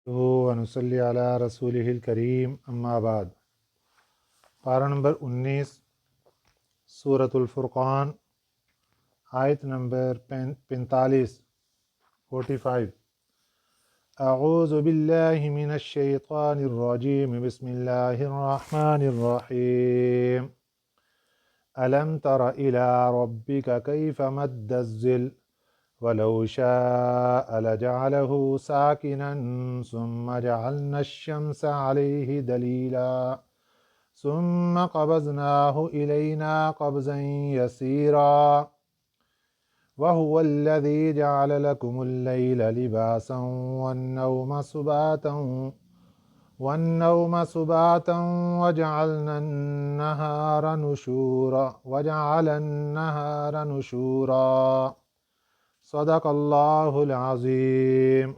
ونصلی علی رسولہ الکریم اما بعد۔ پارہ نمبر 19 سورۃ الفرقان، آیت نمبر 45۔ اعوذ باللہ من الشیطان الرجیم، بسم اللہ الرحمن الرحیم۔ الم تر الی ربک کیف مد الظل وَلَوْ شَاءَ لَجَعَلَهُ سَاكِنًا ثُمَّ جَعَلْنَا الشَّمْسَ عَلَيْهِ دَلِيلًا ثُمَّ قَبَضْنَاهُ إِلَيْنَا قَبْضًا يَسِيرًا وَهُوَ الَّذِي جَعَلَ لَكُمُ اللَّيْلَ لِبَاسًا وَالنَّوْمَ سُبَاتًا وَجَعَلْنَا النَّهَارَ نُشُورًا۔ صدق اللہ العظیم۔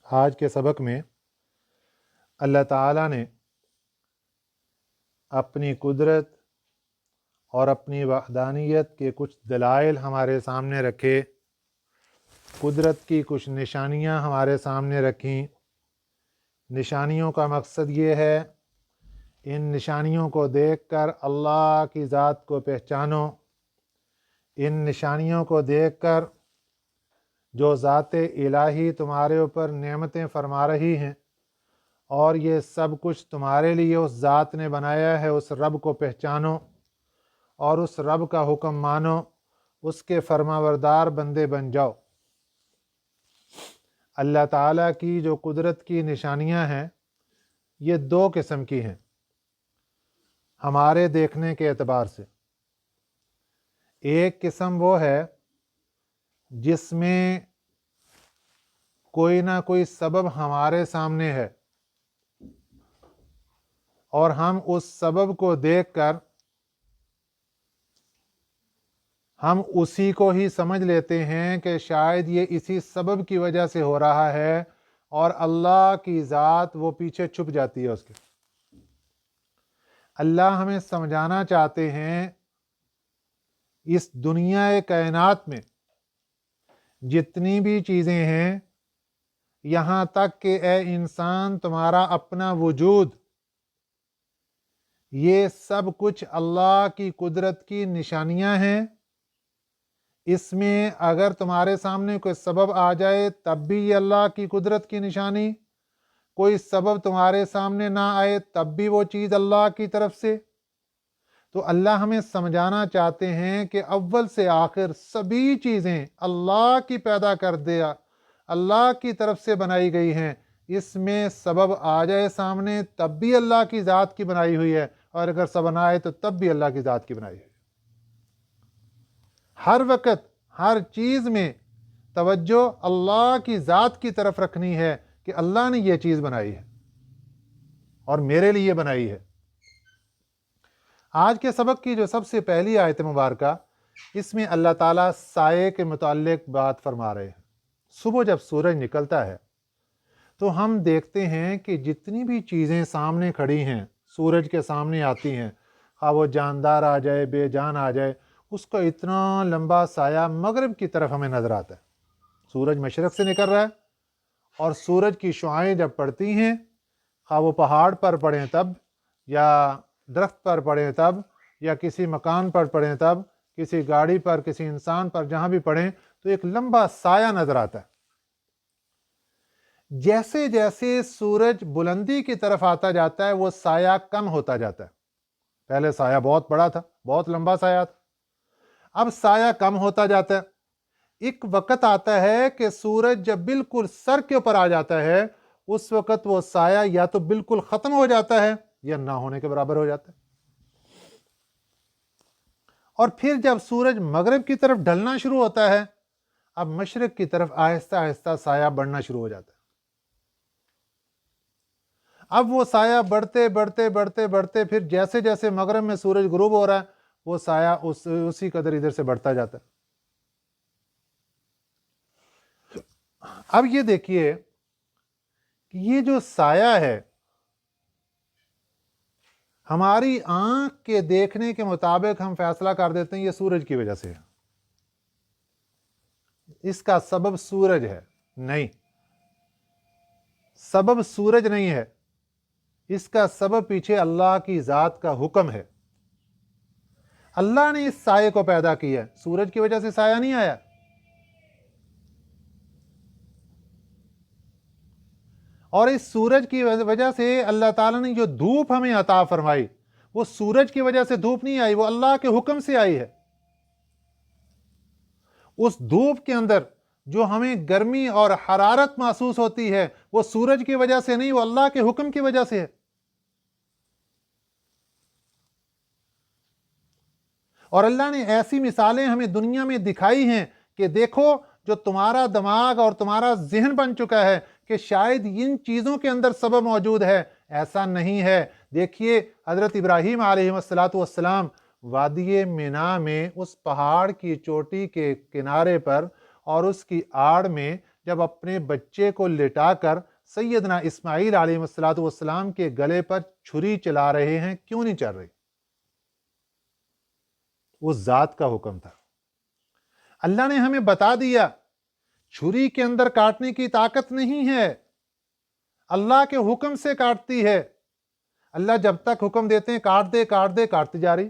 آج کے سبق میں اللہ تعالیٰ نے اپنی قدرت اور اپنی وحدانیت کے کچھ دلائل ہمارے سامنے رکھے، قدرت کی کچھ نشانیاں ہمارے سامنے رکھیں۔ نشانیوں کا مقصد یہ ہے، ان نشانیوں کو دیکھ کر اللہ کی ذات کو پہچانو، ان نشانیوں کو دیکھ کر جو ذات الہی تمہارے اوپر نعمتیں فرما رہی ہیں اور یہ سب کچھ تمہارے لیے اس ذات نے بنایا ہے، اس رب کو پہچانو اور اس رب کا حکم مانو، اس کے فرمانبردار بندے بن جاؤ۔ اللہ تعالیٰ کی جو قدرت کی نشانیاں ہیں یہ دو قسم کی ہیں ہمارے دیکھنے کے اعتبار سے۔ ایک قسم وہ ہے جس میں کوئی نہ کوئی سبب ہمارے سامنے ہے اور ہم اس سبب کو دیکھ کر ہم اسی کو ہی سمجھ لیتے ہیں کہ شاید یہ اسی سبب کی وجہ سے ہو رہا ہے، اور اللہ کی ذات وہ پیچھے چھپ جاتی ہے اس کے۔ اللہ ہمیں سمجھانا چاہتے ہیں اس دنیا کائنات میں جتنی بھی چیزیں ہیں، یہاں تک کہ اے انسان تمہارا اپنا وجود، یہ سب کچھ اللہ کی قدرت کی نشانیاں ہیں۔ اس میں اگر تمہارے سامنے کوئی سبب آ جائے تب بھی یہ اللہ کی قدرت کی نشانی، کوئی سبب تمہارے سامنے نہ آئے تب بھی وہ چیز اللہ کی طرف سے۔ تو اللہ ہمیں سمجھانا چاہتے ہیں کہ اول سے آخر سبھی چیزیں اللہ کی پیدا کر دیا، اللہ کی طرف سے بنائی گئی ہیں۔ اس میں سبب آ جائے سامنے تب بھی اللہ کی ذات کی بنائی ہوئی ہے، اور اگر سبب نہ آئے تو تب بھی اللہ کی ذات کی بنائی ہوئی ہے۔ ہر وقت ہر چیز میں توجہ اللہ کی ذات کی طرف رکھنی ہے کہ اللہ نے یہ چیز بنائی ہے اور میرے لیے بنائی ہے۔ آج کے سبق کی جو سب سے پہلی آیت مبارکہ، اس میں اللہ تعالیٰ سائے کے متعلق بات فرما رہے ہیں۔ صبح جب سورج نکلتا ہے تو ہم دیکھتے ہیں کہ جتنی بھی چیزیں سامنے کھڑی ہیں، سورج کے سامنے آتی ہیں، خواہ وہ جاندار آ جائے، بے جان آ جائے، اس کا اتنا لمبا سایہ مغرب کی طرف ہمیں نظر آتا ہے۔ سورج مشرق سے نکل رہا ہے اور سورج کی شعاعیں جب پڑتی ہیں، خواہ وہ پہاڑ پر پڑیں تب، یا درخت پر پڑیں تب، یا کسی مکان پر پڑیں تب، کسی گاڑی پر، کسی انسان پر، جہاں بھی پڑیں تو ایک لمبا سایہ نظر آتا ہے۔ جیسے جیسے سورج بلندی کی طرف آتا جاتا ہے وہ سایہ کم ہوتا جاتا ہے۔ پہلے سایہ بہت بڑا تھا، بہت لمبا سایہ تھا، اب سایہ کم ہوتا جاتا ہے۔ ایک وقت آتا ہے کہ سورج جب بالکل سر کے اوپر آ جاتا ہے، اس وقت وہ سایہ یا تو بالکل ختم ہو جاتا ہے یا نہ ہونے کے برابر ہو جاتا ہے۔ اور پھر جب سورج مغرب کی طرف ڈھلنا شروع ہوتا ہے، اب مشرق کی طرف آہستہ آہستہ سایہ بڑھنا شروع ہو جاتا ہے۔ اب وہ سایہ بڑھتے بڑھتے بڑھتے بڑھتے پھر جیسے جیسے مغرب میں سورج غروب ہو رہا ہے، وہ سایہ اسی قدر ادھر سے بڑھتا جاتا ہے۔ اب یہ دیکھیے کہ یہ جو سایہ ہے ہماری آنکھ کے دیکھنے کے مطابق ہم فیصلہ کر دیتے ہیں یہ سورج کی وجہ سے ہے، اس کا سبب سورج ہے۔ نہیں، سبب سورج نہیں ہے، اس کا سبب پیچھے اللہ کی ذات کا حکم ہے۔ اللہ نے اس سائے کو پیدا کیا، سورج کی وجہ سے سایہ نہیں آیا۔ اور اس سورج کی وجہ سے اللہ تعالیٰ نے جو دھوپ ہمیں عطا فرمائی، وہ سورج کی وجہ سے دھوپ نہیں آئی، وہ اللہ کے حکم سے آئی ہے۔ اس دھوپ کے اندر جو ہمیں گرمی اور حرارت محسوس ہوتی ہے، وہ سورج کی وجہ سے نہیں، وہ اللہ کے حکم کی وجہ سے ہے۔ اور اللہ نے ایسی مثالیں ہمیں دنیا میں دکھائی ہیں کہ دیکھو، جو تمہارا دماغ اور تمہارا ذہن بن چکا ہے کہ شاید ان چیزوں کے اندر سبب موجود ہے، ایسا نہیں ہے۔ دیکھیے حضرت ابراہیم علیہ السلام وادی مینا میں اس پہاڑ کی چوٹی کے کنارے پر اور اس کی آڑ میں جب اپنے بچے کو لٹا کر سیدنا اسماعیل علیہ السلام کے گلے پر چھری چلا رہے ہیں، کیوں نہیں چل رہی؟ اس ذات کا حکم تھا۔ اللہ نے ہمیں بتا دیا چھری کے اندر کاٹنے کی طاقت نہیں ہے، اللہ کے حکم سے کاٹتی ہے۔ اللہ جب تک حکم دیتے ہیں کاٹ دے کاٹ دے، کاٹتی جا رہی۔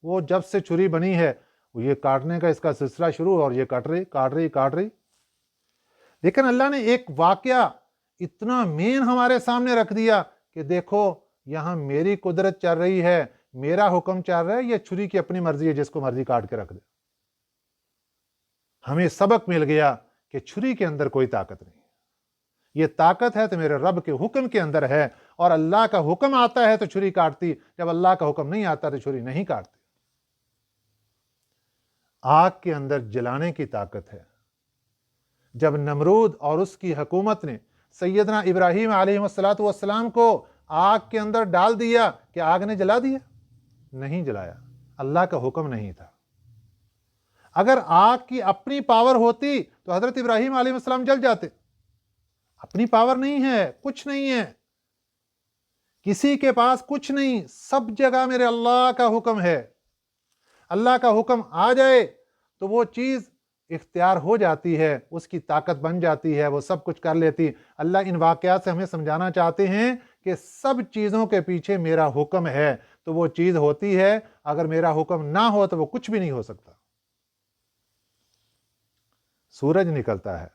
وہ جب سے چھری بنی ہے، وہ یہ کاٹنے کا اس کا سلسلہ شروع، اور یہ کاٹ رہی۔ لیکن اللہ نے ایک واقعہ اتنا مین ہمارے سامنے رکھ دیا کہ دیکھو، یہاں میری قدرت چل رہی ہے، میرا حکم چل رہا ہے، یہ چھری کی اپنی مرضی ہے، جس کو مرضی کاٹ کے رکھ دے۔ ہمیں سبق مل گیا کہ چھری کے اندر کوئی طاقت نہیں، یہ طاقت ہے تو میرے رب کے حکم کے اندر ہے، اور اللہ کا حکم آتا ہے تو چھری کاٹتی، جب اللہ کا حکم نہیں آتا تو چھری نہیں کاٹتی۔ آگ کے اندر جلانے کی طاقت ہے۔ جب نمرود اور اس کی حکومت نے سیدنا ابراہیم علیہ السلام کو آگ کے اندر ڈال دیا، کہ آگ نے جلا دیا؟ نہیں جلایا، اللہ کا حکم نہیں تھا۔ اگر آگ کی اپنی پاور ہوتی تو حضرت ابراہیم علیہ السلام جل جاتے۔ اپنی پاور نہیں ہے، کچھ نہیں ہے، کسی کے پاس کچھ نہیں، سب جگہ میرے اللہ کا حکم ہے۔ اللہ کا حکم آ جائے تو وہ چیز اختیار ہو جاتی ہے، اس کی طاقت بن جاتی ہے، وہ سب کچھ کر لیتی۔ اللہ ان واقعات سے ہمیں سمجھانا چاہتے ہیں کہ سب چیزوں کے پیچھے میرا حکم ہے تو وہ چیز ہوتی ہے، اگر میرا حکم نہ ہو تو وہ کچھ بھی نہیں ہو سکتا۔ سورج نکلتا ہے،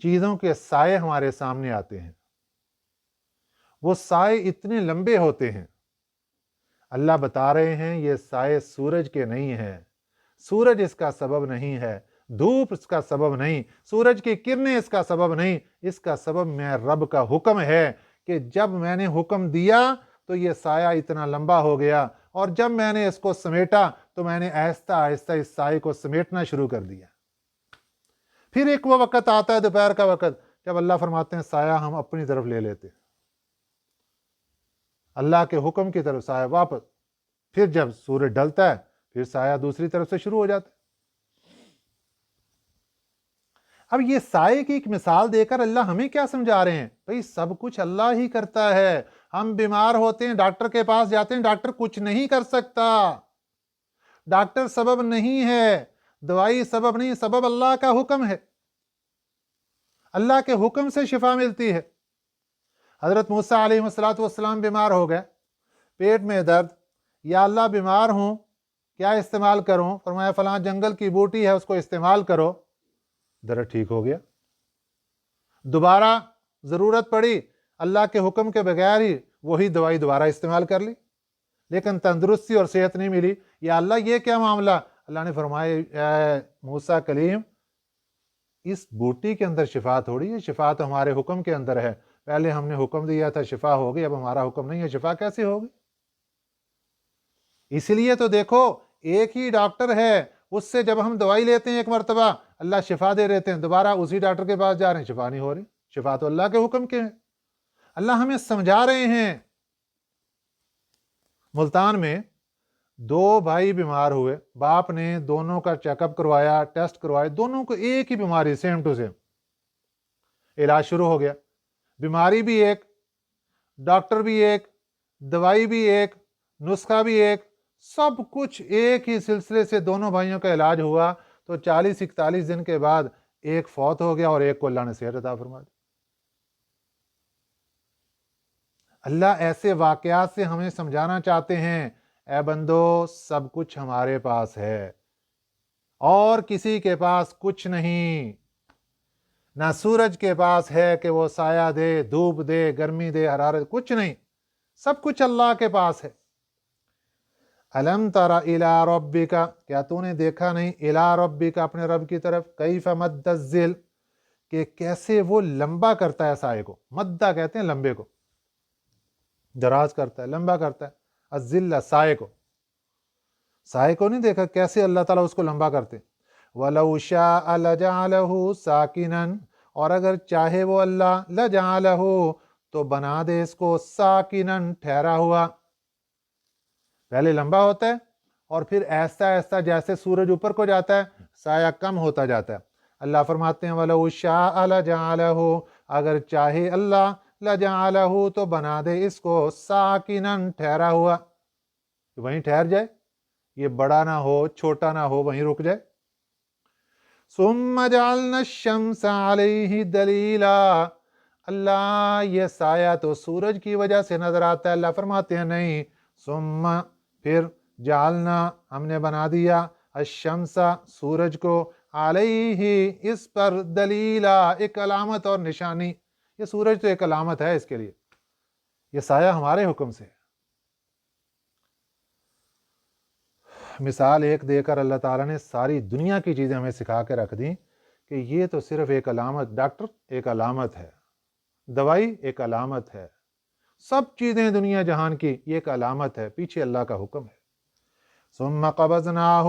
چیزوں کے سائے ہمارے سامنے آتے ہیں، وہ سائے اتنے لمبے ہوتے ہیں۔ اللہ بتا رہے ہیں یہ سائے سورج کے نہیں ہیں، سورج اس کا سبب نہیں ہے، دھوپ اس کا سبب نہیں، سورج کی کرنیں اس کا سبب نہیں، اس کا سبب میں رب کا حکم ہے کہ جب میں نے حکم دیا تو یہ سایہ اتنا لمبا ہو گیا، اور جب میں نے اس کو سمیٹا تو میں نے آہستہ آہستہ اس سائے کو سمیٹنا شروع کر دیا۔ پھر ایک وہ وقت آتا ہے دوپہر کا وقت، جب اللہ فرماتے ہیں سایہ ہم اپنی طرف لے لیتے، اللہ کے حکم کی طرف سایہ واپس۔ پھر جب سورج ڈھلتا ہے پھر سایہ دوسری طرف سے شروع ہو جاتا ہے۔ اب یہ سائے کی ایک مثال دے کر اللہ ہمیں کیا سمجھا رہے ہیں؟ بھئی سب کچھ اللہ ہی کرتا ہے۔ ہم بیمار ہوتے ہیں، ڈاکٹر کے پاس جاتے ہیں، ڈاکٹر کچھ نہیں کر سکتا، ڈاکٹر سبب نہیں ہے، دوائی سبب نہیں، سبب اللہ کا حکم ہے۔ اللہ کے حکم سے شفا ملتی ہے۔ حضرت موسیٰ علیہ السلام بیمار ہو گئے، پیٹ میں درد، یا اللہ بیمار ہوں، کیا استعمال کروں؟ فرمایا فلاں جنگل کی بوٹی ہے، اس کو استعمال کرو، درد ٹھیک ہو گیا۔ دوبارہ ضرورت پڑی، اللہ کے حکم کے بغیر ہی وہی دوائی دوبارہ استعمال کر لی، لیکن تندرستی اور صحت نہیں ملی۔ یا اللہ یہ کیا معاملہ؟ اللہ نے فرمایا اے موسیٰ کلیم، اس بوٹی کے اندر شفا تھوڑی ہے، شفا تو ہمارے حکم کے اندر ہے۔ پہلے ہم نے حکم دیا تھا شفا ہو گئی، اب ہمارا حکم نہیں ہے، شفا کیسے ہوگی؟ اس لیے تو دیکھو، ایک ہی ڈاکٹر ہے، اس سے جب ہم دوائی لیتے ہیں ایک مرتبہ اللہ شفا دے دیتے ہیں، دوبارہ اسی ڈاکٹر کے پاس جا رہے ہیں، شفا نہیں ہو رہی۔ شفا تو اللہ کے حکم کے ہیں۔ اللہ ہمیں سمجھا رہے ہیں۔ ملتان میں دو بھائی بیمار ہوئے، باپ نے دونوں کا چیک اپ کروایا، ٹیسٹ کروائے، دونوں کو ایک ہی بیماری، سیم ٹو سیم۔ علاج شروع ہو گیا، بیماری بھی ایک، ڈاکٹر بھی ایک، دوائی بھی ایک، نسخہ بھی ایک، سب کچھ ایک ہی سلسلے سے دونوں بھائیوں کا علاج ہوا۔ تو 40-41 دن کے بعد ایک فوت ہو گیا اور ایک کو اللہ نے صحت عطا فرما دی۔ اللہ ایسے واقعات سے ہمیں سمجھانا چاہتے ہیں، اے بندو سب کچھ ہمارے پاس ہے اور کسی کے پاس کچھ نہیں۔ نہ سورج کے پاس ہے کہ وہ سایہ دے، دھوپ دے، گرمی دے، حرارت، کچھ نہیں، سب کچھ اللہ کے پاس ہے۔ الم تر الی ربک، کیا تو نے دیکھا نہیں، الی ربک، اپنے رب کی طرف، کیف مد الظل، کہ کیسے وہ لمبا کرتا ہے سائے کو، مدہ کہتے ہیں لمبے کو، دراز کرتا ہے، لمبا کرتا ہے، الظل سائے کو، سائے کو نہیں دیکھا کیسے اللہ تعالیٰ اس کو لمبا کرتے۔ وَلَوْ شَاءَ لَجَعَلَهُ سَاكِنًا، اور اگر چاہے وہ اللہ، لَجَعَلَهُ، تو بنا دے اس کو ساکنن، ٹھہرا ہوا، پہلے لمبا ہوتا ہے اور پھر ایسا ایسا جیسے سورج اوپر کو جاتا ہے سایہ کم ہوتا جاتا ہے۔ اللہ فرماتے ہیں وَلَوْ شَاءَ لَجَعَلَهُ، اگر چاہے اللہ، لَجَعَلَهُ، تو بنا دے اس کو ساکنن، ٹھہرا ہوا، وہیں ٹھہر جائے، یہ بڑا نہ ہو چھوٹا نہ ہو، وہیں رک جائے۔ ثُمَّ جَعَلْنَا الشَّمْسَ عَلَيْهِ دَلِيلًا، اللہ یہ سایہ تو سورج کی وجہ سے نظر آتا ہے، اللہ فرماتے ہیں نہیں، ثم، پھر، جعلنا، ہم نے بنا دیا، الشمس، سورج کو، علیہ، اس پر، دلیلا، ایک علامت اور نشانی، یہ سورج تو ایک علامت ہے اس کے لیے، یہ سایہ ہمارے حکم سے ہے۔ مثال ایک دے کر اللہ تعالیٰ نے ساری دنیا کی چیزیں ہمیں سکھا کے رکھ دیں کہ یہ تو صرف ایک علامت، ڈاکٹر ایک علامت ہے، دوائی ایک علامت ہے، سب چیزیں دنیا جہان کی یہ ایک علامت ہے، پیچھے اللہ کا حکم ہے۔ ثم قبضناہ،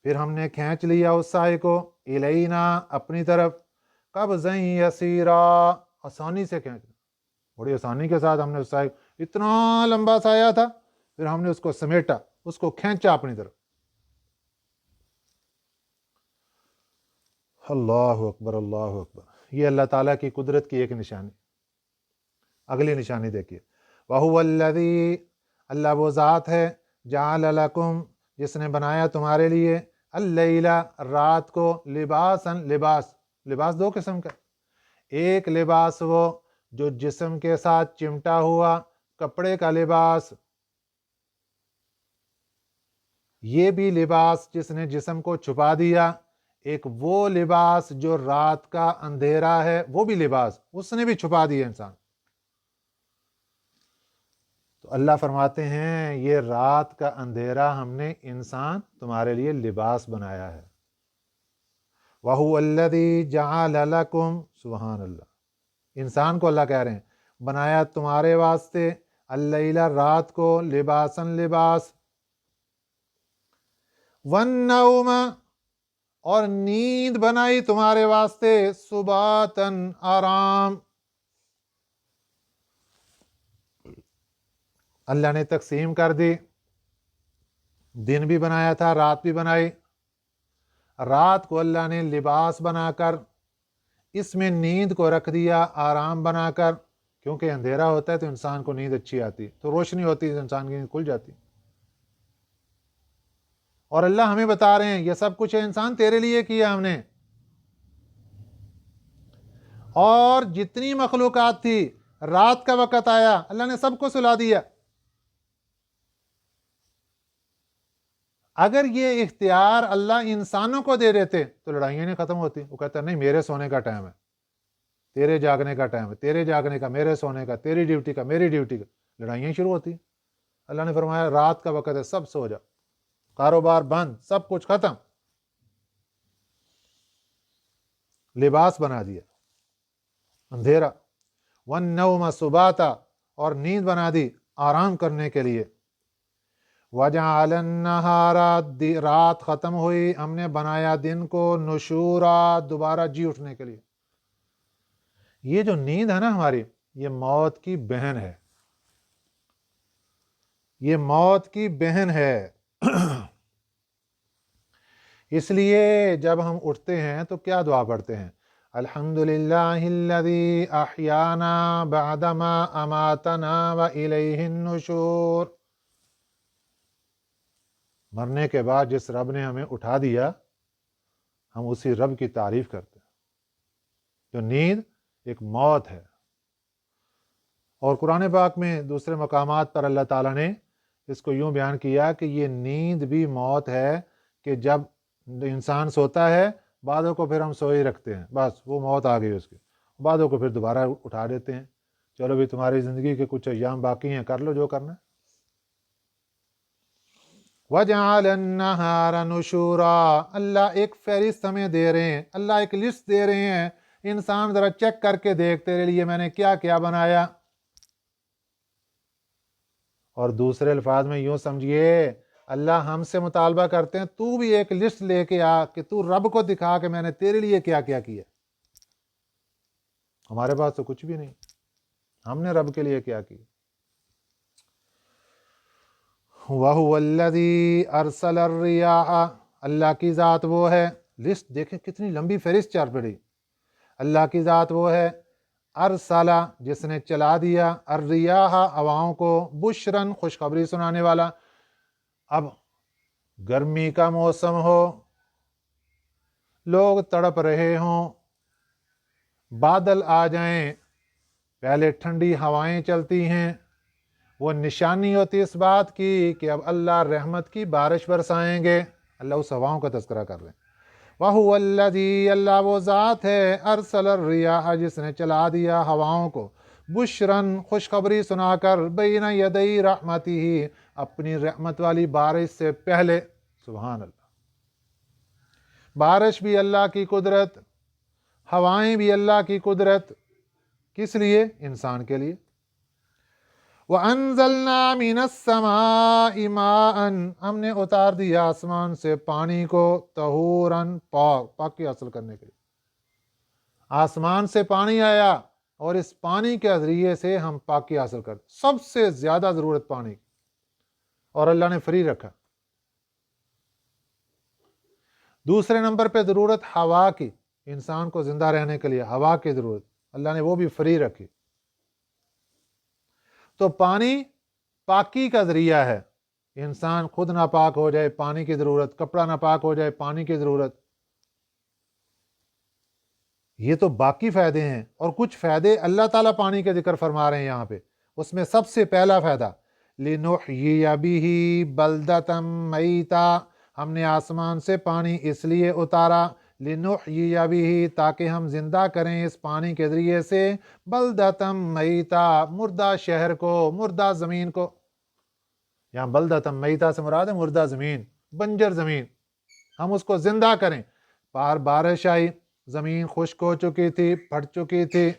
پھر ہم نے کھینچ لیا اس سائے کو، الینا، اپنی طرف، قبضا یسیرا، آسانی سے کھینچنا، بڑی آسانی کے ساتھ ہم نے اس سائے، اتنا لمبا سایہ تھا، پھر ہم نے اس کو سمیٹا، اس کو کھینچا اپنی طرف۔ اللہ اکبر، اللہ اکبر، یہ اللہ تعالیٰ کی قدرت کی ایک نشانی۔ اگلی نشانی دیکھیے، وَهُوَ الَّذِي، اللہ وہ ذات ہے، جَعَلَ لَكُمْ، جس نے بنایا تمہارے لیے، اللیل، رات کو، لباساً، لباس، لباس دو قسم کا، ایک لباس وہ جو جسم کے ساتھ چمٹا ہوا، کپڑے کا لباس، یہ بھی لباس جس نے جسم کو چھپا دیا، ایک وہ لباس جو رات کا اندھیرا ہے، وہ بھی لباس، اس نے بھی چھپا دیا انسان۔ تو اللہ فرماتے ہیں یہ رات کا اندھیرا ہم نے انسان تمہارے لیے لباس بنایا ہے۔ وَهُوَ الَّذِي جَعَلَ لَكُمْ، سبحان اللہ، انسان کو اللہ کہہ رہے ہیں بنایا تمہارے واسطے، اللیل، رات کو، لباساً، لباس، وَالنَّوْمَ، اور نیند بنائی تمہارے واسطے، سباتاً، آرام، اللہ نے تقسیم کر دی، دن بھی بنایا تھا، رات بھی بنائی، رات کو اللہ نے لباس بنا کر اس میں نیند کو رکھ دیا آرام بنا کر، کیونکہ اندھیرا ہوتا ہے تو انسان کو نیند اچھی آتی، تو روشنی ہوتی ہے تو انسان کی نیند کھل جاتی۔ اور اللہ ہمیں بتا رہے ہیں یہ سب کچھ ہے انسان تیرے لیے کیا ہم نے، اور جتنی مخلوقات تھی، رات کا وقت آیا اللہ نے سب کو سلا دیا۔ اگر یہ اختیار اللہ انسانوں کو دے دیتے تو لڑائیاں نہیں ختم ہوتی، وہ کہتا نہیں میرے سونے کا ٹائم ہے، تیرے جاگنے کا ٹائم ہے، تیرے جاگنے کا، میرے سونے کا، تیری ڈیوٹی کا، میری ڈیوٹی کا، لڑائیاں شروع ہوتی۔ اللہ نے فرمایا رات کا وقت ہے، سب سو جاؤ، کاروبار بند، سب کچھ ختم، لباس بنا دیا اندھیرا، وَالنَّوْمَ سُبَاتًا، اور نیند بنا دی آرام کرنے کے لیے، وَجَعَلَ النَّهَارَ، رات ختم ہوئی، ہم نے بنایا دن کو، نشورا، دوبارہ جی اٹھنے کے لیے۔ یہ جو نیند ہے نا ہماری، یہ موت کی بہن ہے، یہ موت کی بہن ہے۔ اس لیے جب ہم اٹھتے ہیں تو کیا دعا پڑھتے ہیں؟ الحمدللہ الذی احیانا بعدما اماتنا والیہ النشور، مرنے کے بعد جس رب نے ہمیں اٹھا دیا، ہم اسی رب کی تعریف کرتے ہیں۔ جو نیند ایک موت ہے، اور قرآن پاک میں دوسرے مقامات پر اللہ تعالیٰ نے اس کو یوں بیان کیا کہ یہ نیند بھی موت ہے، کہ جب انسان سوتا ہے بعدوں کو پھر ہم سوئے رکھتے ہیں، بس وہ موت آ گئی اس کی، بعدوں کو پھر دوبارہ اٹھا دیتے ہیں، چلو بھی تمہاری زندگی کے کچھ ایام باقی ہیں، کر لو جو کرنا ہے۔ وَجَعَلَ النَّهَارَ نُشُورًا، اللہ ایک فہرست ہمیں دے رہے ہیں، اللہ ایک لسٹ دے رہے ہیں، انسان ذرا چیک کر کے دیکھ تیرے لیے میں نے کیا کیا بنایا۔ اور دوسرے الفاظ میں یوں سمجھیے، اللہ ہم سے مطالبہ کرتے ہیں تو بھی ایک لسٹ لے کے آ کہ تو رب کو دکھا کہ میں نے تیرے لیے کیا کیا کیا۔ ہمارے پاس تو کچھ بھی نہیں، ہم نے رب کے لیے کیا کیا۔ وَهُوَ الَّذِي أَرْسَلَ الرِّيَاحَ، اللہ کی ذات وہ ہے، لسٹ دیکھیں کتنی لمبی فہرست چل پڑی۔ اللہ کی ذات وہ ہے، ارسلہ جس نے چلا دیا، الریاح ہواؤں کو، بشرن خوشخبری سنانے والا۔ اب گرمی کا موسم ہو، لوگ تڑپ رہے ہوں، بادل آ جائیں، پہلے ٹھنڈی ہوائیں چلتی ہیں، وہ نشانی ہوتی اس بات کی کہ اب اللہ رحمت کی بارش برسائیں گے۔ اللہ اس ہواؤں کا تذکرہ کر رہے ہیں۔ وَهُوَ الَّذِي، اللہ وہ ذات ہے، ارسل الریاح جس نے چلا دیا ہواؤں کو، بشرن خوشخبری سنا کر، بین یدی رحمتہ اپنی رحمت والی بارش سے پہلے۔ سبحان اللہ، بارش بھی اللہ کی قدرت، ہوائیں بھی اللہ کی قدرت، کس لیے؟ انسان کے لیے۔ وَأَنزَلْنَا مِنَ السَّمَاءِ مَاءً، ہم نے اتار دیا آسمان سے پانی کو، طہوراً پاکی حاصل کرنے کے لیے۔ آسمان سے پانی آیا اور اس پانی کے ذریعے سے ہم پاکی حاصل کرتے، سب سے زیادہ ضرورت پانی کی، اور اللہ نے فری رکھا۔ دوسرے نمبر پہ ضرورت ہوا کی، انسان کو زندہ رہنے کے لیے ہوا کی ضرورت، اللہ نے وہ بھی فری رکھی۔ تو پانی پاکی کا ذریعہ ہے، انسان خود ناپاک ہو جائے پانی کی ضرورت، کپڑا ناپاک ہو جائے پانی کی ضرورت۔ یہ تو باقی فائدے ہیں، اور کچھ فائدے اللہ تعالیٰ پانی کے ذکر فرما رہے ہیں یہاں پہ۔ اس میں سب سے پہلا فائدہ، لِنُحْيِيَ بِهِ بَلْدَةً مَيْتًا، ہم نے آسمان سے پانی اس لیے اتارا، لِنُحْيِيَ بِهِ تاکہ ہم زندہ کریں اس پانی کے ذریعے سے، بَلْدَةً مَيْتًا مردہ شہر کو، مردہ زمین کو۔ یہاں بَلْدَةً مَيْتًا سے مراد ہے مردہ زمین، بنجر زمین، ہم اس کو زندہ کریں۔ بارش آئی، زمین خشک ہو چکی تھی، پھٹ چکی تھی،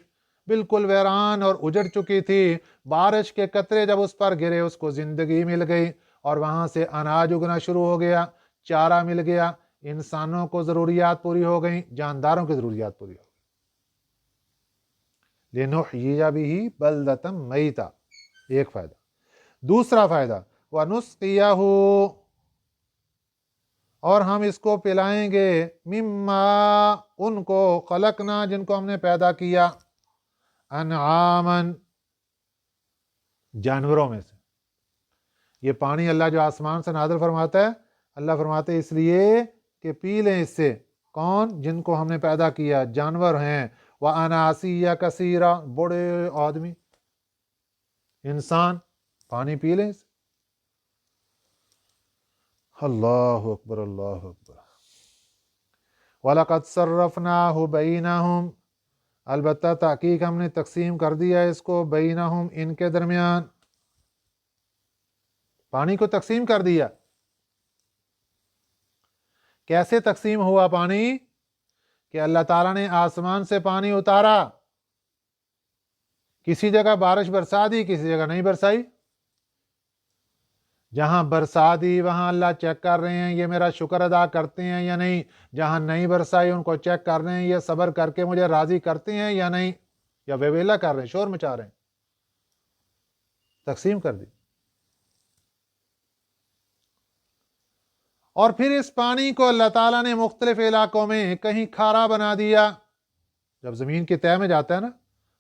بالکل ویران اور اجڑ چکی تھی، بارش کے قطرے جب اس پر گرے اس کو زندگی مل گئی، اور وہاں سے اناج اگنا شروع ہو گیا، چارہ مل گیا، انسانوں کو ضروریات پوری ہو گئیں، جانداروں کی ضروریات پوری ہو گئی۔ لِنُحْيِيَ بِهِ بَلْدَةً مَيْتًا، ایک فائدہ۔ دوسرا فائدہ، وَنُسْقِيَهُ، اور ہم اس کو پلائیں گے، مما ان کو، خلقنا جن کو ہم نے پیدا کیا، انعامن جانوروں میں سے۔ یہ پانی اللہ جو آسمان سے نازل فرماتا ہے، اللہ فرماتے ہیں اس لیے کہ پی لیں اس سے، کون؟ جن کو ہم نے پیدا کیا، جانور ہیں، وَأَنَاسِيَّ كَثِيرًا بڑے آدمی، انسان، پانی پی لیں اس سے۔ اللہ اکبر، اللہ اکبر۔ وَلَقَدْ صَرَّفْنَاهُ بَيْنَهُمْ، البتہ تحقیق ہم نے تقسیم کر دیا اس کو، بینہم ان کے درمیان، پانی کو تقسیم کر دیا۔ کیسے تقسیم ہوا پانی؟ کہ اللہ تعالیٰ نے آسمان سے پانی اتارا، کسی جگہ بارش برسا دی، کسی جگہ نہیں برسائی۔ جہاں برسا دی وہاں اللہ چیک کر رہے ہیں یہ میرا شکر ادا کرتے ہیں یا نہیں، جہاں نہیں برسائی ان کو چیک کر رہے ہیں یہ صبر کر کے مجھے راضی کرتے ہیں یا نہیں، یا ویویلا کر رہے ہیں، شور مچا رہے ہیں۔ تقسیم کر دی۔ اور پھر اس پانی کو اللہ تعالیٰ نے مختلف علاقوں میں کہیں کھارا بنا دیا۔ جب زمین کی تہہ میں جاتا ہے نا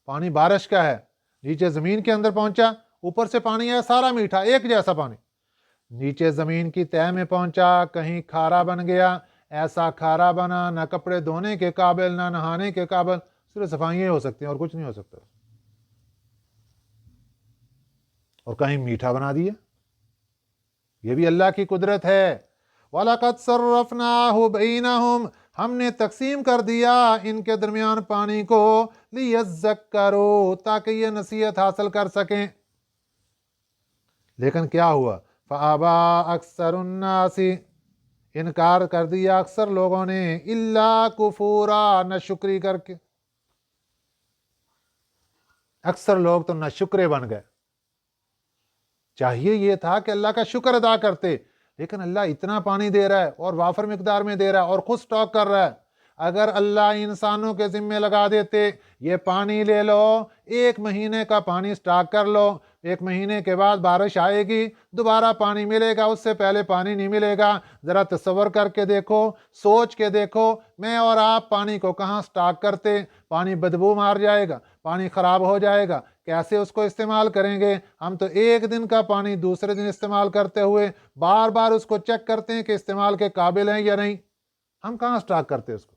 پانی، بارش کا ہے، نیچے زمین کے اندر پہنچا، اوپر سے پانی ہے سارا میٹھا ایک جیسا پانی، نیچے زمین کی تہہ میں پہنچا، کہیں کھارا بن گیا، ایسا کھارا بنا نہ کپڑے دھونے کے قابل نہ نہانے کے قابل، صرف صفائیاں ہو سکتی ہیں اور کچھ نہیں ہو سکتا۔ اور کہیں میٹھا بنا دیا. یہ بھی اللہ کی قدرت ہے. وَلَقَدْ صَرَّفْنَاهُ بَيْنَهُمْ, ہم نے تقسیم کر دیا ان کے درمیان پانی کو, لِيَذَّكَّرُوا, تاکہ یہ نصیحت حاصل کر سکیں. لیکن کیا ہوا؟ فَأَبَى أَكْثَرُ النَّاسِ, انکار کر دیا اکثر لوگوں نے, إِلَّا كُفُورًا, نہ شکری کر کے. اکثر لوگ تو نہ شکرے بن گئے. چاہیے یہ تھا کہ اللہ کا شکر ادا کرتے, لیکن اللہ اتنا پانی دے رہا ہے اور وافر مقدار میں دے رہا ہے اور خود سٹاک کر رہا ہے. اگر اللہ انسانوں کے ذمے لگا دیتے, یہ پانی لے لو, 1 مہینے کا پانی سٹاک کر لو, 1 مہینے کے بعد بارش آئے گی, دوبارہ پانی ملے گا, اس سے پہلے پانی نہیں ملے گا. ذرا تصور کر کے دیکھو, سوچ کے دیکھو, میں اور آپ پانی کو کہاں سٹاک کرتے؟ پانی بدبو مار جائے گا, پانی خراب ہو جائے گا, کیسے اس کو استعمال کریں گے؟ ہم تو 1 دن کا پانی دوسرے دن استعمال کرتے ہوئے بار بار اس کو چیک کرتے ہیں کہ استعمال کے قابل ہیں یا نہیں. ہم کہاں سٹاک کرتے اس کو؟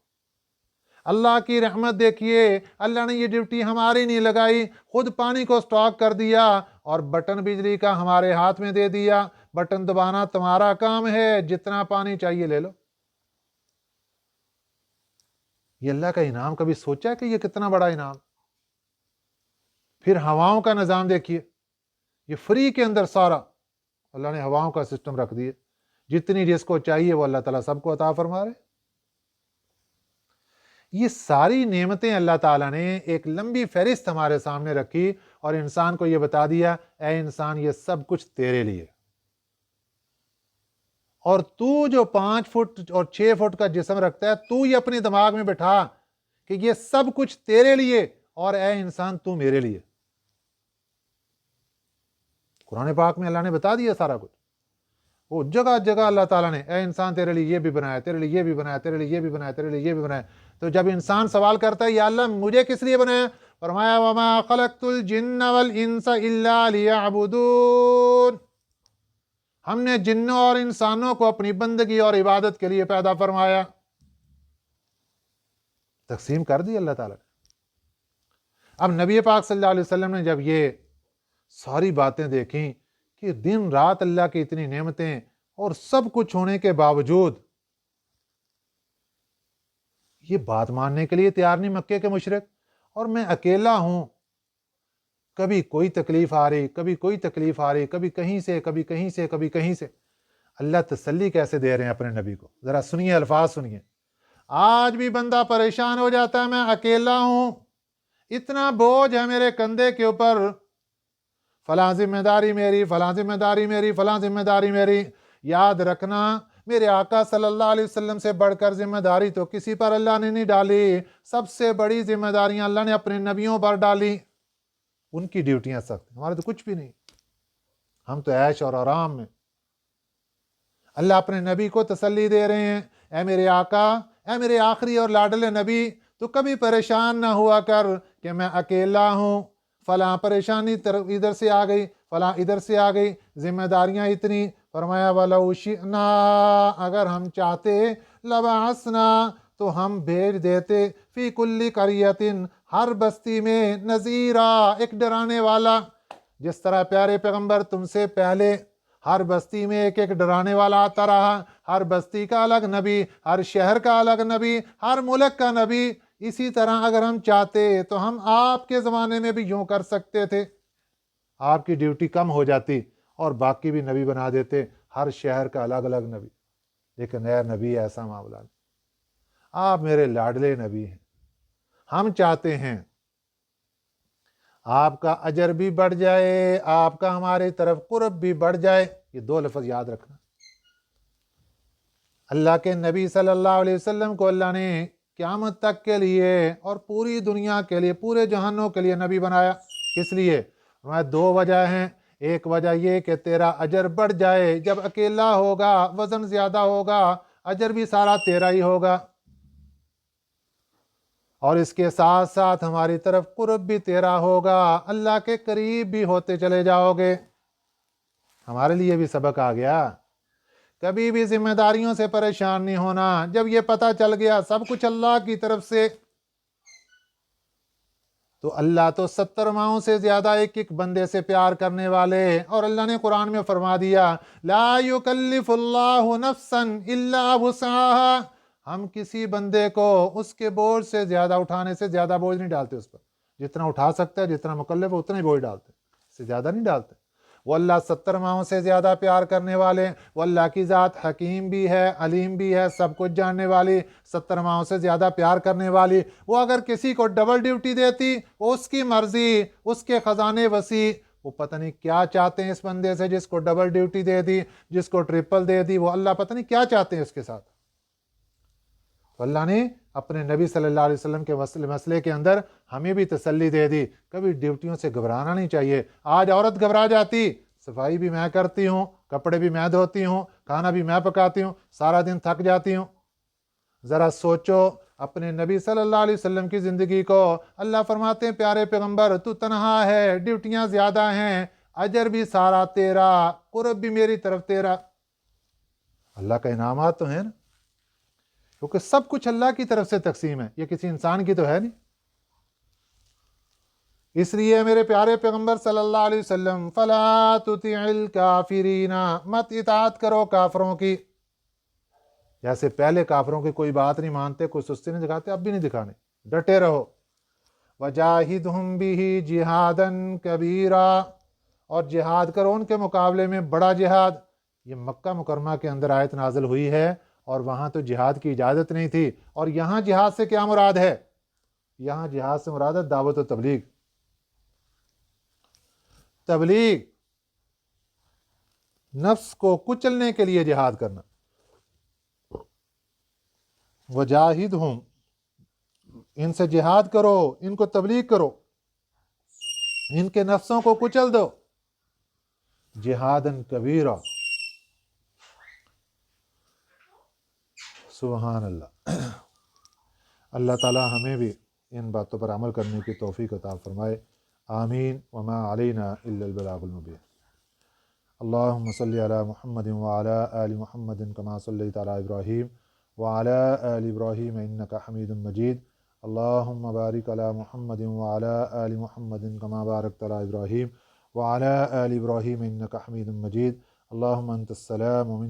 اللہ کی رحمت دیکھیے, اللہ نے یہ ڈیوٹی ہماری نہیں لگائی, خود پانی کو سٹاک کر دیا اور بٹن بجلی کا ہمارے ہاتھ میں دے دیا. بٹن دبانا تمہارا کام ہے, جتنا پانی چاہیے لے لو. یہ اللہ کا انعام کبھی سوچا کہ یہ کتنا بڑا انعام؟ پھر ہواؤں کا نظام دیکھیے, یہ فری کے اندر سارا اللہ نے ہواؤں کا سسٹم رکھ دیے, جتنی جس کو چاہیے وہ اللہ تعالیٰ سب کو عطا فرما رہے. یہ ساری نعمتیں اللہ تعالیٰ نے ایک لمبی فہرست ہمارے سامنے رکھی اور انسان کو یہ بتا دیا, اے انسان یہ سب کچھ تیرے لیے, اور تو جو 5 فٹ اور 6 فٹ کا جسم رکھتا ہے, تو یہ اپنے دماغ میں بٹھا کہ یہ سب کچھ تیرے لیے, اور اے انسان تو میرے لیے. قرآن پاک میں اللہ نے بتا دیا سارا کچھ. وہ جگہ جگہ اللہ تعالیٰ نے, اے انسان تیرے لیے یہ بھی بنایا, تیرے لیے یہ بھی بنایا, تیرے لیے یہ بھی بنایا, تیرے لیے یہ بھی بنایا. تو جب انسان سوال کرتا ہے یا اللہ مجھے کس لیے بنایا؟ فرمایا وَمَا خَلَقْتُ الْجِنَّ وَالْإِنسَ إِلَّا لِيَعْبُدُونَ, ہم نے جنوں اور انسانوں کو اپنی بندگی اور عبادت کے لیے پیدا فرمایا. تقسیم کر دی اللہ تعالیٰ نے. اب نبی پاک صلی اللہ علیہ وسلم نے جب یہ ساری باتیں دیکھیں کہ دن رات اللہ کی اتنی نعمتیں اور سب کچھ ہونے کے باوجود یہ بات ماننے کے لیے تیار نہیں مکے کے مشرک, اور میں اکیلا ہوں, کبھی کوئی تکلیف آ رہی, کبھی کوئی تکلیف آ رہی, کبھی کہیں سے, کبھی کہیں سے, کبھی کہیں سے. اللہ تسلی کیسے دے رہے ہیں اپنے نبی کو, ذرا سنیے, الفاظ سنیے. آج بھی بندہ پریشان ہو جاتا ہے, میں اکیلا ہوں, اتنا بوجھ ہے میرے کندھے کے اوپر, فلاں ذمہ داری میری, فلاں ذمہ داری میری, فلاں ذمہ داری میری. یاد رکھنا میرے آقا صلی اللہ علیہ وسلم سے بڑھ کر ذمہ داری تو کسی پر اللہ نے نہیں ڈالی. سب سے بڑی ذمہ داریاں اللہ نے اپنے نبیوں پر ڈالی, ان کی ڈیوٹیاں سخت, ہمارے تو کچھ بھی نہیں, ہم تو عیش اور آرام میں. اللہ اپنے نبی کو تسلی دے رہے ہیں, اے میرے آقا, اے میرے آخری اور لاڈلے نبی, تو کبھی پریشان نہ ہوا کر کہ میں اکیلا ہوں, فلاں پریشانی ادھر سے آ گئی, فلاں ادھر سے آ گئی, ذمہ داریاں اتنی. فرمایا وَلَوْ شِئْنَا, اگر ہم چاہتے, لَبَعَثْنَا, تو ہم بھیج دیتے, فی کل قریۃ, ہر بستی میں, نذیرا, ایک ڈرانے والا. جس طرح پیارے پیغمبر تم سے پہلے ہر بستی میں ایک ایک ڈرانے والا آتا رہا, ہر بستی کا الگ نبی, ہر شہر کا الگ نبی, ہر ملک کا نبی, اسی طرح اگر ہم چاہتے تو ہم آپ کے زمانے میں بھی یوں کر سکتے تھے. آپ کی ڈیوٹی کم ہو جاتی اور باقی بھی نبی بنا دیتے, ہر شہر کا الگ الگ نبی. لیکن اے نبی ایسا معاملہ نہیں, آپ میرے لاڈلے نبی ہیں, ہم چاہتے ہیں آپ کا اجر بھی بڑھ جائے, آپ کا ہماری طرف قرب بھی بڑھ جائے. یہ 2 لفظ یاد رکھنا. اللہ کے نبی صلی اللہ علیہ وسلم کو اللہ نے قیامت تک کے لیے اور پوری دنیا کے لیے, پورے جہانوں کے لیے نبی بنایا. کس لیے؟ 2 وجہ ہیں. ایک وجہ یہ کہ تیرا اجر بڑھ جائے, جب اکیلا ہوگا وزن زیادہ ہوگا, اجر بھی سارا تیرا ہی ہوگا, اور اس کے ساتھ ساتھ ہماری طرف قرب بھی تیرا ہوگا, اللہ کے قریب بھی ہوتے چلے جاؤ گے. ہمارے لیے بھی سبق آ گیا, کبھی بھی ذمہ داریوں سے پریشان نہیں ہونا. جب یہ پتہ چل گیا سب کچھ اللہ کی طرف سے, تو اللہ تو 70 ماہوں سے زیادہ ایک ایک بندے سے پیار کرنے والے ہیں، اور اللہ نے قرآن میں فرما دیا لا یکلف اللہ نفسا الا وسعها، ہم کسی بندے کو اس کے بوجھ سے زیادہ اٹھانے سے زیادہ بوجھ نہیں ڈالتے اس پر، جتنا اٹھا سکتا ہے، جتنا مکلف ہے اتنا ہی بوجھ ڈالتے، اس سے زیادہ نہیں ڈالتے۔ وہ اللہ 70 ماہوں سے زیادہ پیار کرنے والے، وہ اللہ کی ذات حکیم بھی ہے، علیم بھی ہے، سب کچھ جاننے والی، 70 ماہوں سے زیادہ پیار کرنے والی۔ وہ اگر کسی کو ڈبل ڈیوٹی دیتی، وہ اس کی مرضی، اس کے خزانے وسیع، وہ پتہ نہیں کیا چاہتے ہیں اس بندے سے جس کو ڈبل ڈیوٹی دے دی، جس کو ٹرپل دے دی، وہ اللہ پتہ نہیں کیا چاہتے ہیں اس کے ساتھ۔ تو اللہ نے اپنے نبی صلی اللہ علیہ وسلم کے مسئلے کے اندر ہمیں بھی تسلی دے دی، کبھی ڈیوٹیوں سے گھبرانا نہیں چاہیے۔ آج عورت گھبرا جاتی، صفائی بھی میں کرتی ہوں، کپڑے بھی میں دھوتی ہوں، کھانا بھی میں پکاتی ہوں، سارا دن تھک جاتی ہوں۔ ذرا سوچو اپنے نبی صلی اللہ علیہ وسلم کی زندگی کو، اللہ فرماتے ہیں پیارے پیغمبر تو تنہا ہے، ڈیوٹیاں زیادہ ہیں، اجر بھی سارا تیرا، قرب بھی میری طرف تیرا۔ اللہ کا انعامات تو ہیں نا، کیونکہ سب کچھ اللہ کی طرف سے تقسیم ہے، یہ کسی انسان کی تو ہے نہیں۔ اس لیے میرے پیارے پیغمبر صلی اللہ علیہ وسلم فلا تطیع الکافرین، مت اطاعت کرو کافروں کی۔ جیسے پہلے کافروں کی کوئی بات نہیں مانتے، کوئی سستی نہیں دکھاتے، اب بھی نہیں دکھانے، ڈٹے رہو۔ وجاہدہم بہ جہادا کبیرا، اور جہاد کرو ان کے مقابلے میں بڑا جہاد۔ یہ مکہ مکرمہ کے اندر آیت نازل ہوئی ہے، اور وہاں تو جہاد کی اجازت نہیں تھی، اور یہاں جہاد سے کیا مراد ہے؟ یہاں جہاد سے مراد ہے دعوت و تبلیغ۔ تبلیغ، نفس کو کچلنے کے لیے جہاد کرنا۔ وجاہدہم، ان سے جہاد کرو، ان کو تبلیغ کرو، ان کے نفسوں کو کچل دو، جہادن کبیرہ۔ سبحان اللہ۔ اللہ تعالی ہمیں بھی ان باتوں پر عمل کرنے کی توفیق عطا فرمائے، آمین۔ وما علینا الا البلاغ المبین۔ اللہم صلی علی محمد وعلی آل محمد کما صلیت علی ابراہیم وعلی آل ابراہیم انک حمید مجید۔ اللہم بارک علی محمد وعلی آل محمد کما بارکت علی ابراہیم وعلی آل ابراہیم انک حمید مجید۔ اللہم انت السلام ومن